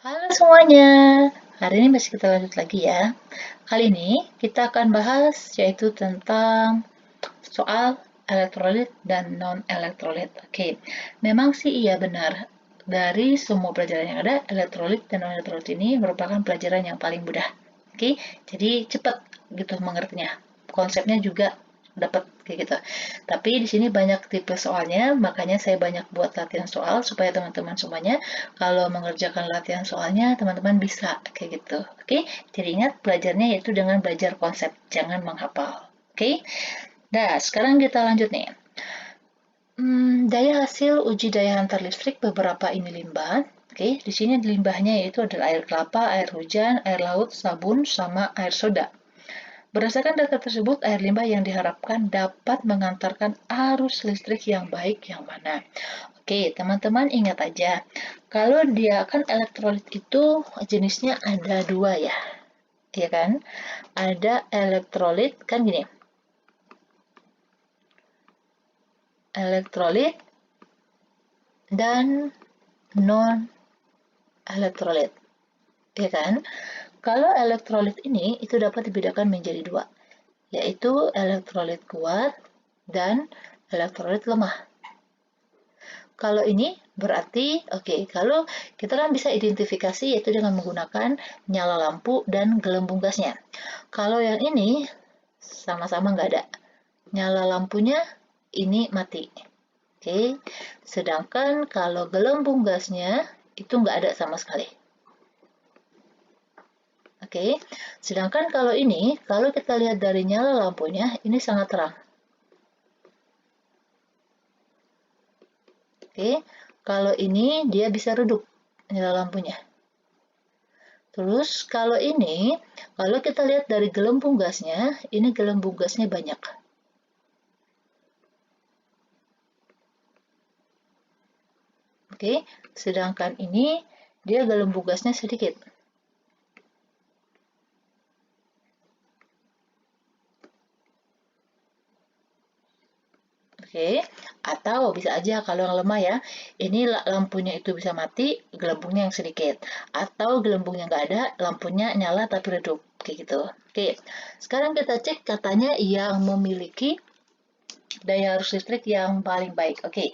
Halo semuanya, hari ini masih kita lanjut lagi ya. Kali ini kita akan bahas yaitu tentang soal elektrolit dan non-elektrolit. Oke, memang sih iya benar. Dari semua pelajaran yang ada, elektrolit dan non-elektrolit ini merupakan pelajaran yang paling mudah. Oke, jadi cepat gitu mengertinya. Konsepnya juga dapat kayak gitu. Tapi di sini banyak tipe soalnya, makanya saya banyak buat latihan soal supaya teman-teman semuanya kalau mengerjakan latihan soalnya teman-teman bisa kayak gitu. Oke, jadi ingat belajarnya yaitu dengan belajar konsep, jangan menghafal. Oke. Nah, sekarang kita lanjut nih. Daya hasil uji daya hantar listrik beberapa ini limbah. Oke, di sini limbahnya yaitu adalah air kelapa, air hujan, air laut, sabun, sama air soda. Berdasarkan data tersebut, air limbah yang diharapkan dapat mengantarkan arus listrik yang baik yang mana? Oke, teman-teman ingat aja, kalau dia kan elektrolit itu jenisnya ada dua ya kan? Ada elektrolit, kan gini, elektrolit dan non-elektrolit, ya kan? Kalau elektrolit ini itu dapat dibedakan menjadi dua, yaitu elektrolit kuat dan elektrolit lemah. Kalau ini berarti, oke, kalau kita kan bisa identifikasi yaitu dengan menggunakan nyala lampu dan gelembung gasnya. Kalau yang ini sama-sama nggak ada. Nyala lampunya ini mati. Oke, sedangkan kalau gelembung gasnya itu nggak ada sama sekali. Oke, sedangkan kalau ini, kalau kita lihat dari nyala lampunya, ini sangat terang. Oke, kalau ini dia bisa redup nyala lampunya. Terus kalau ini, kalau kita lihat dari gelembung gasnya, ini gelembung gasnya banyak. Oke, sedangkan ini dia gelembung gasnya sedikit. Oke, atau bisa aja kalau yang lemah ya, ini lampunya itu bisa mati, gelembungnya yang sedikit. Atau gelembungnya nggak ada, lampunya nyala tapi redup, kayak gitu. Oke, sekarang kita cek katanya yang memiliki daya arus listrik yang paling baik. Oke,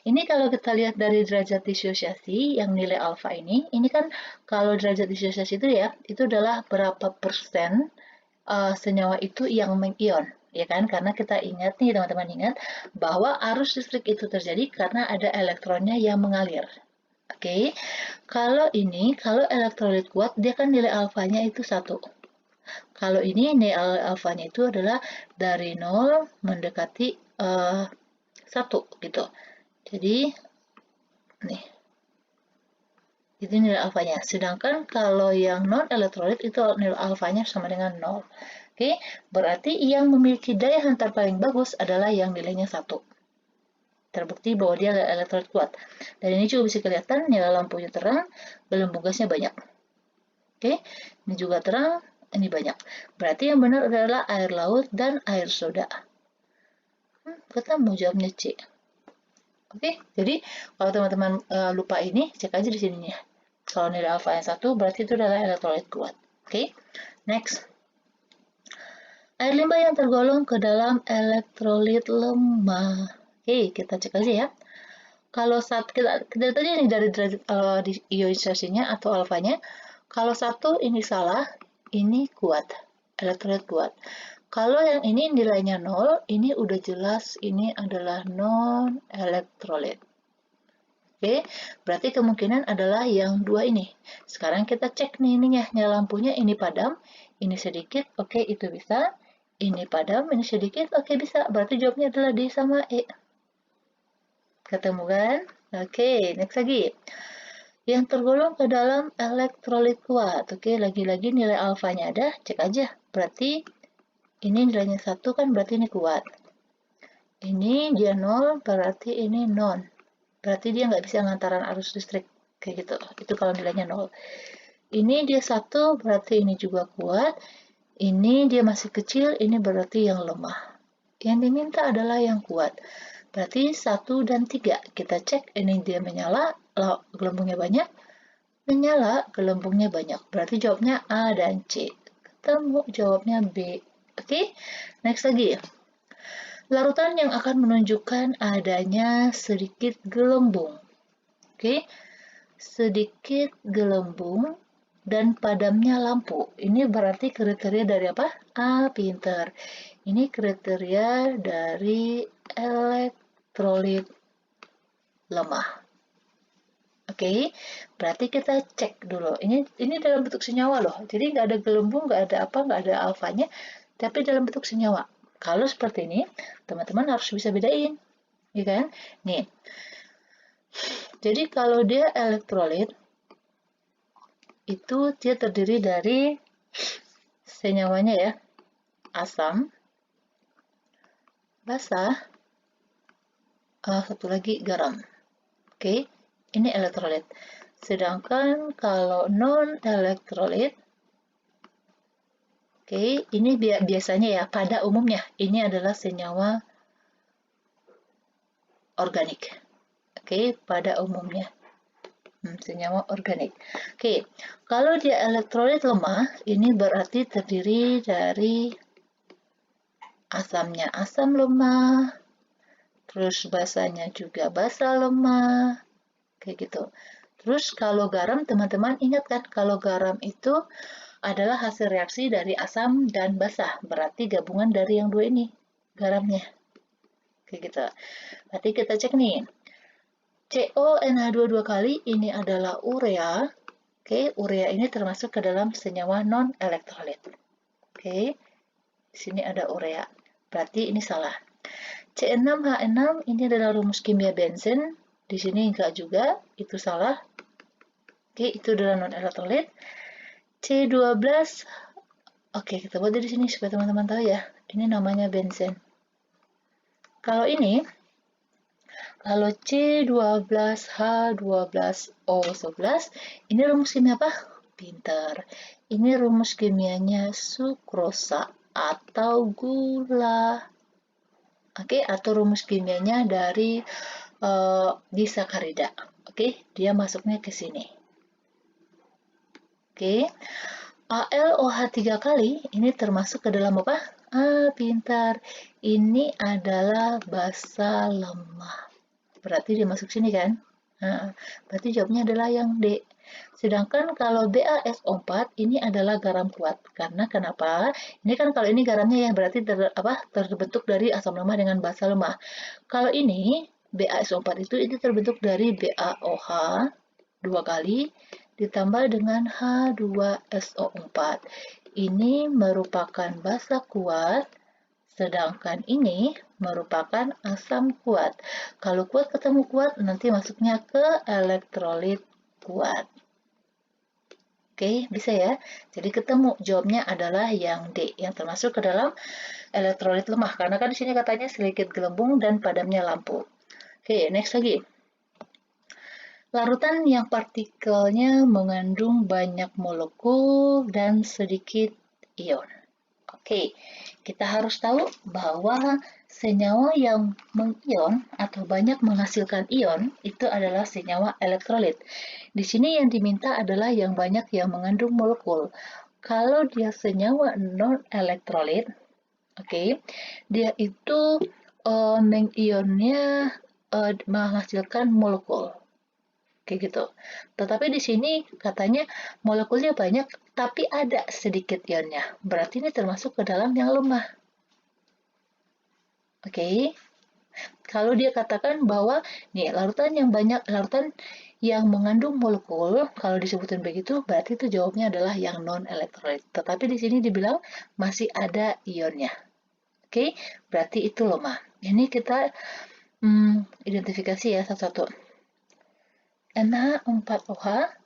ini kalau kita lihat dari derajat disosiasi, yang nilai alfa ini kan kalau derajat disosiasi itu ya, itu adalah berapa persen senyawa itu yang mengion, ya kan? Karena kita ingat nih teman-teman ingat bahwa arus listrik itu terjadi karena ada elektronnya yang mengalir. Oke, kalau elektrolit kuat, dia kan nilai alfanya itu 1. Kalau ini nilai alfanya itu adalah dari 0 mendekati 1 gitu. Jadi, nih, itu nilai alfanya. Sedangkan kalau yang non-elektrolit itu nilai alfanya sama dengan 0. Oke, berarti yang memiliki daya hantar paling bagus adalah yang nilainya 1. Terbukti bahwa dia elektrolit kuat. Dan ini juga bisa kelihatan nyala lampunya terang, gelembung gasnya banyak. Oke, ini juga terang, ini banyak. Berarti yang benar adalah air laut dan air soda. Kita mau jawabnya C. Oke, jadi kalau teman-teman lupa ini, cek aja di sini ya. Kalau nilai alfa yang 1, berarti itu adalah elektrolit kuat. Oke, next. Air limbah yang tergolong ke dalam elektrolit lemah. Oke, kita cek aja ya. Kalau saat kita lihat aja nih dari derajat di ionisasinya atau alfanya. Kalau satu ini salah, ini kuat, elektrolit kuat. Kalau yang ini nilainya 0, ini udah jelas ini adalah non-elektrolit. Oke, berarti kemungkinan adalah yang dua ini. Sekarang kita cek nih ininya, nyala lampunya ini padam, ini sedikit, oke itu bisa. Ini padam, ini sedikit, oke bisa. Berarti jawabnya adalah D sama E. Ketemu kan? Oke, next lagi. Yang tergolong ke dalam elektrolit kuat. Oke, lagi-lagi nilai alfanya ada, cek aja. Berarti ini nilainya 1 kan berarti ini kuat. Ini dia 0, berarti ini non. Berarti dia nggak bisa ngantaran arus listrik. Kayak gitu. Itu kalau nilainya 0. Ini dia 1, berarti ini juga kuat. Ini dia masih kecil, ini berarti yang lemah. Yang diminta adalah yang kuat. Berarti 1 dan 3. Kita cek, ini dia menyala, gelembungnya banyak. Menyala, gelembungnya banyak. Berarti jawabnya A dan C. Ketemu jawabnya B. Oke, next lagi. Larutan yang akan menunjukkan adanya sedikit gelembung. Oke, sedikit gelembung dan padamnya lampu. Ini berarti kriteria dari apa? A, pinter. Ini kriteria dari elektrolit lemah. Oke, berarti kita cek dulu. Ini dalam bentuk senyawa loh. Jadi nggak ada gelembung, nggak ada apa, nggak ada alfanya, tapi dalam bentuk senyawa. Kalau seperti ini, teman-teman harus bisa bedain, ya kan? Nih, jadi kalau dia elektrolit, itu dia terdiri dari senyawanya ya, asam, basah, satu lagi garam. Oke, ini elektrolit. Sedangkan kalau non-elektrolit, oke, ini biasanya ya, pada umumnya, ini adalah senyawa organik. Oke, pada umumnya. Senyawa organik. Oke, kalau dia elektrolit lemah, ini berarti terdiri dari asamnya asam lemah, terus basanya juga basa lemah, kayak gitu. Terus kalau garam, teman-teman ingat kan, kalau garam itu adalah hasil reaksi dari asam dan basa, berarti gabungan dari yang dua ini, garamnya. Kayak gitu. Berarti kita cek nih, CONH2 dua kali ini adalah urea. Oke, urea ini termasuk ke dalam senyawa non-elektrolit. Oke, di sini ada urea. Berarti ini salah. C6H6 ini adalah rumus kimia bensin. Di sini enggak juga, itu salah. Oke, itu adalah non-elektrolit. C12, oke, kita buat di sini supaya teman-teman tahu ya. Ini namanya bensin. Kalau ini, kalau C12H12O11, ini rumus kimia apa? Pinter. Ini rumus kimianya sukrosa atau gula. Oke, atau rumus kimianya dari disakarida. Oke, dia masuknya ke sini. Oke, AlOH 3 kali ini termasuk ke dalam apa? Pintar. Ini adalah basa lemah. Berarti dia masuk sini kan? Berarti jawabnya adalah yang D. Sedangkan kalau BaSO4 ini adalah garam kuat. Karena kenapa? Ini kan kalau ini garamnya ya berarti terbentuk dari asam lemah dengan basa lemah. Kalau ini BaSO4 itu terbentuk dari BaOH 2 kali ditambah dengan H2SO4. Ini merupakan basa kuat, sedangkan ini merupakan asam kuat. Kalau kuat ketemu kuat, nanti masuknya ke elektrolit kuat. Oke, bisa ya. Jadi ketemu jawabnya adalah yang D, yang termasuk ke dalam elektrolit lemah. Karena kan di sini katanya sedikit gelembung dan padamnya lampu. Oke, next lagi. Larutan yang partikelnya mengandung banyak molekul dan sedikit ion. Oke, kita harus tahu bahwa senyawa yang mengion atau banyak menghasilkan ion itu adalah senyawa elektrolit. Di sini yang diminta adalah yang banyak yang mengandung molekul. Kalau dia senyawa non-elektrolit, oke, dia itu mengionnya menghasilkan molekul. Kayak gitu. Tetapi di sini katanya molekulnya banyak, tapi ada sedikit ionnya. Berarti ini termasuk ke dalam yang lemah. Oke. Kalau dia katakan bahwa nih larutan yang mengandung molekul, kalau disebutin begitu, berarti itu jawabnya adalah yang non elektrolit. Tetapi di sini dibilang masih ada ionnya. Oke, berarti itu lemah. Ini kita identifikasi ya satu-satu. NH4OH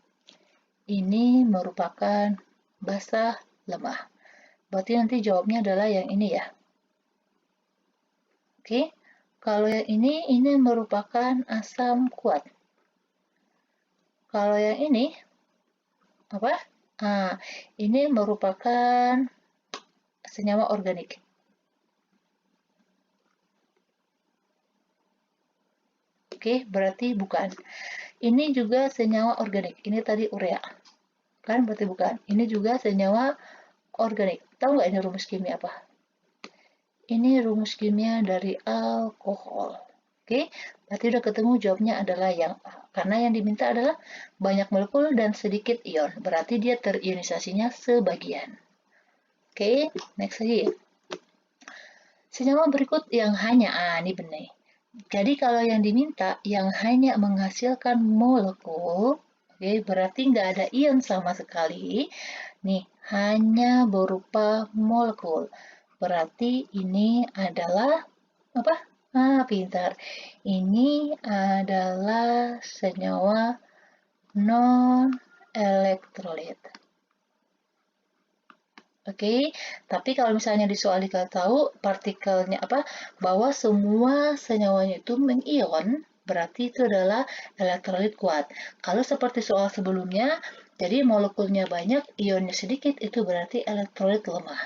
ini merupakan basa lemah. Berarti nanti jawabnya adalah yang ini ya. Oke, kalau yang ini merupakan asam kuat. Kalau yang ini, apa? Ini merupakan senyawa organik. Oke, berarti bukan. Ini juga senyawa organik. Ini tadi urea. Kan berarti bukan. Ini juga senyawa organik. Tahu nggak ini rumus kimia apa? Ini rumus kimia dari alkohol. Oke, berarti udah ketemu jawabnya adalah yang A. Karena yang diminta adalah banyak molekul dan sedikit ion. Berarti dia terionisasinya sebagian. Oke, next lagi. Senyawa berikut yang hanya, ini benar. Jadi kalau yang diminta yang hanya menghasilkan molekul, oke, berarti nggak ada ion sama sekali. Nih, hanya berupa molekul. Berarti ini adalah apa? Pintar. Ini adalah senyawa non-elektrolit. Oke, tapi kalau misalnya di soal dikasih tahu partikelnya apa, bahwa semua senyawanya itu mengion, berarti itu adalah elektrolit kuat. Kalau seperti soal sebelumnya, jadi molekulnya banyak, ionnya sedikit, itu berarti elektrolit lemah.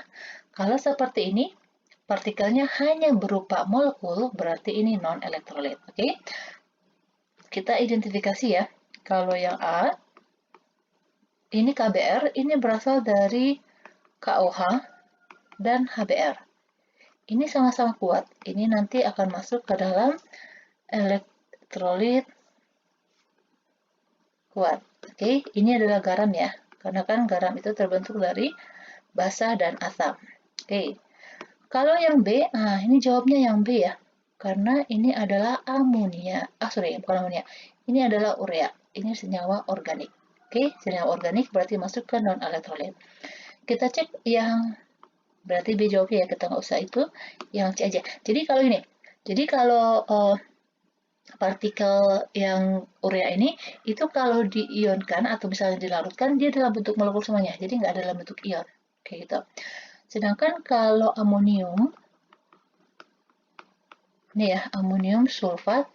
Kalau seperti ini, partikelnya hanya berupa molekul, berarti ini non-elektrolit. Oke, kita identifikasi ya. Kalau yang A, ini KBr, ini berasal dari KOH dan HBr. Ini sama-sama kuat. Ini nanti akan masuk ke dalam elektrolit kuat. Oke, ini adalah garam ya. Karena kan garam itu terbentuk dari basa dan asam. Oke. Kalau yang B, ini jawabnya yang B ya. Karena ini adalah amonia. Bukan amonia. Ini adalah urea. Ini senyawa organik. Oke, senyawa organik berarti masuk ke non-elektrolit. Kita cek yang berarti B jawabnya ya, kita nggak usah itu, yang C aja. Jadi kalau partikel yang urea ini, itu kalau diionkan atau misalnya dilarutkan, dia dalam bentuk molekul semuanya, jadi nggak dalam bentuk ion, kayak gitu. Sedangkan kalau amonium, ini ya, amonium sulfat,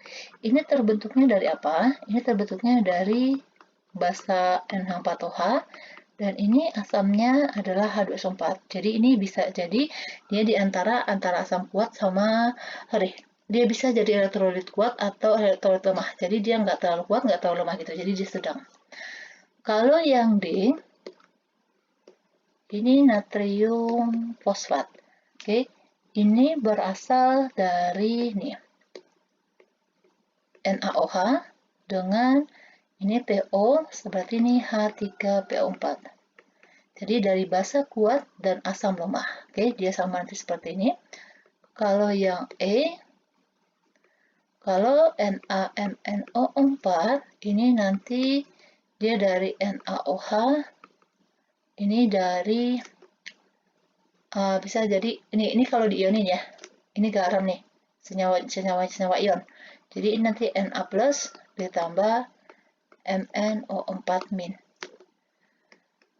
ini terbentuknya dari apa? Ini terbentuknya dari basa NH4OH, dan ini asamnya adalah H2SO4. Jadi ini bisa jadi dia di antara asam kuat sama, dia bisa jadi elektrolit kuat atau elektrolit lemah. Jadi dia nggak terlalu kuat, nggak terlalu lemah gitu. Jadi dia sedang. Kalau yang D, ini natrium fosfat. Oke, ini berasal dari nih NaOH dengan ini PO, seperti ini H3PO4. Jadi dari basa kuat dan asam lemah. Oke, dia sama nanti seperti ini. Kalau yang E, kalau NaMnO4, ini nanti dia dari NaOH, ini dari bisa jadi ini kalau diionin ya. Ini garam nih, senyawa ion. Jadi ini nanti Na plus ditambah MnO4 min.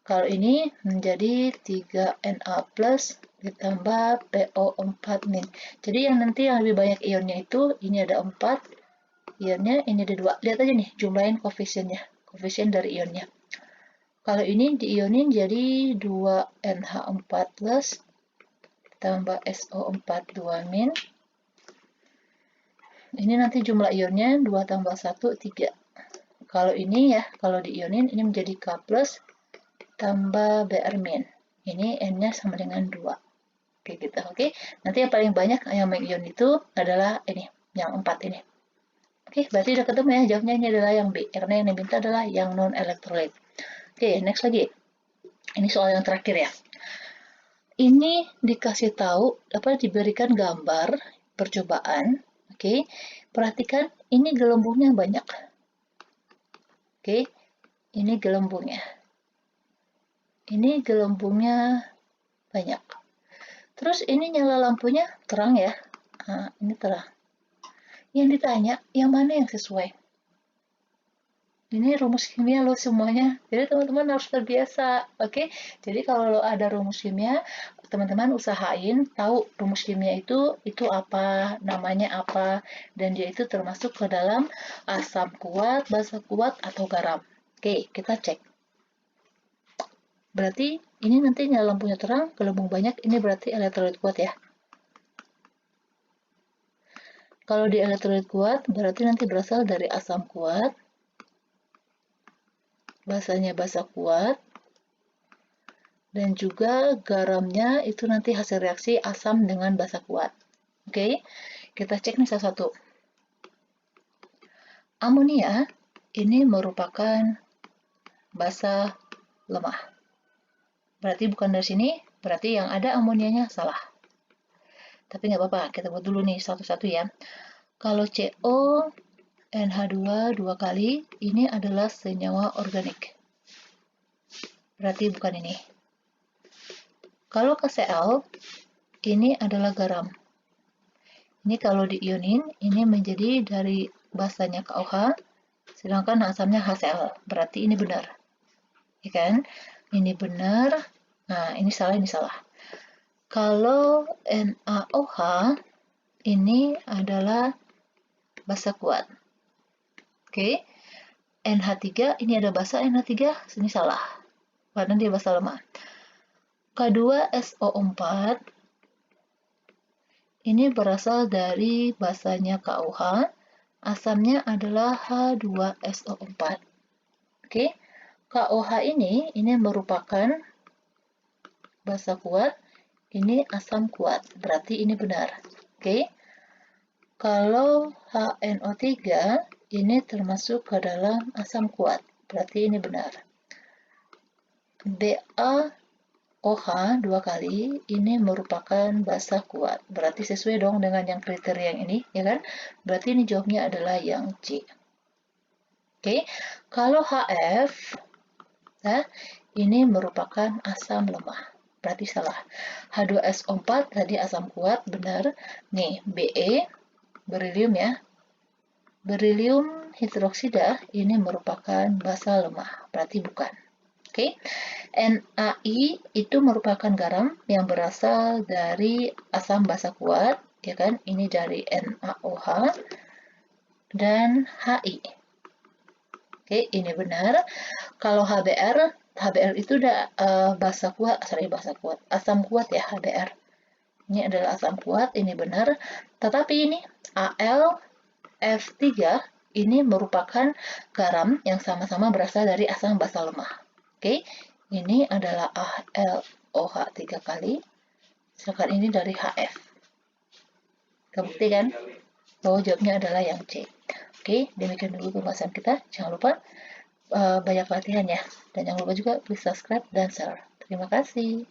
Kalau ini menjadi 3Na plus ditambah PO4 min. Jadi yang nanti yang lebih banyak ionnya itu, ini ada 4, ionnya ini ada 2. Lihat aja nih, jumlahin koefisiennya, koefisien dari ionnya. Kalau ini diionin jadi 2NH4 plus ditambah SO4 2 min. Ini nanti jumlah ionnya 2 tambah 1, 3. Kalau ini ya, kalau diionin ini menjadi K plus tambah Br min. Ini N-nya sama dengan 2. Kayak gitu, oke? Nanti yang paling banyak yang mengion itu adalah ini, yang 4 ini. Oke, berarti udah ketemu ya, jawabnya ini adalah yang B, karena yang diminta adalah yang non-elektrolit. Oke, next lagi. Ini soal yang terakhir ya. Ini dikasih tahu, diberikan gambar percobaan. Oke, perhatikan ini gelembungnya banyak. Oke, ini gelembungnya. Ini gelembungnya banyak. Terus ini nyala lampunya terang ya. Ini terang. Yang ditanya, yang mana yang sesuai? Ini rumus kimia lo semuanya. Jadi teman-teman harus terbiasa, oke? Jadi kalau lo ada rumus kimia, teman-teman usahain tahu rumus kimia itu apa, namanya apa, dan dia itu termasuk ke dalam asam kuat, basa kuat, atau garam. Oke, kita cek. Berarti ini nanti nyala lampunya terang, gelembung banyak, ini berarti elektrolit kuat ya. Kalau di elektrolit kuat, berarti nanti berasal dari asam kuat, basanya basa kuat, dan juga garamnya itu nanti hasil reaksi asam dengan basa kuat. Oke, kita cek nih satu-satu. Amonia ini merupakan basa lemah. Berarti bukan dari sini, berarti yang ada amonianya salah. Tapi nggak apa-apa, kita buat dulu nih satu-satu ya. Kalau CO, NH2 dua kali, ini adalah senyawa organik. Berarti bukan ini. Kalau KCl, ini adalah garam. Ini kalau diionin, ini menjadi dari basanya KOH, sedangkan asamnya HCl. Berarti ini benar. Ya kan? Ini benar. Nah, ini salah, ini salah. Kalau NaOH, ini adalah basa kuat. Oke. NH3, ini ada basa NH3, ini salah. Karena dia basa lemah. K2SO4 ini berasal dari basanya KOH, asamnya adalah H2SO4. Oke, KOH ini merupakan basa kuat, ini asam kuat, berarti ini benar. Oke, kalau HNO3 ini termasuk ke dalam asam kuat, berarti ini benar. BaOH dua kali ini merupakan basa kuat, berarti sesuai dong dengan yang kriteria yang ini, ya kan? Berarti ini jawabnya adalah yang C. Oke, kalau HF, nah, ini merupakan asam lemah, berarti salah. H2SO4 tadi asam kuat, benar. Nih, Be, berilium ya. Berilium hidroksida ini merupakan basa lemah, berarti bukan. Oke, NaI itu merupakan garam yang berasal dari asam basa kuat, ya kan? Ini dari NaOH dan Hi. Oke, ini benar. Kalau HBr itu udah basa kuat, asam kuat ya HBr. Ini adalah asam kuat, ini benar. Tetapi ini AlF3 ini merupakan garam yang sama-sama berasal dari asam basa lemah. Oke, ini adalah AlOH 3 kali, sedangkan ini dari HF. Kebukti kan? Bahwa jawabnya adalah yang C. Oke, demikian dulu pembahasan kita. Jangan lupa banyak latihan ya. Dan jangan lupa juga please subscribe dan share. Terima kasih.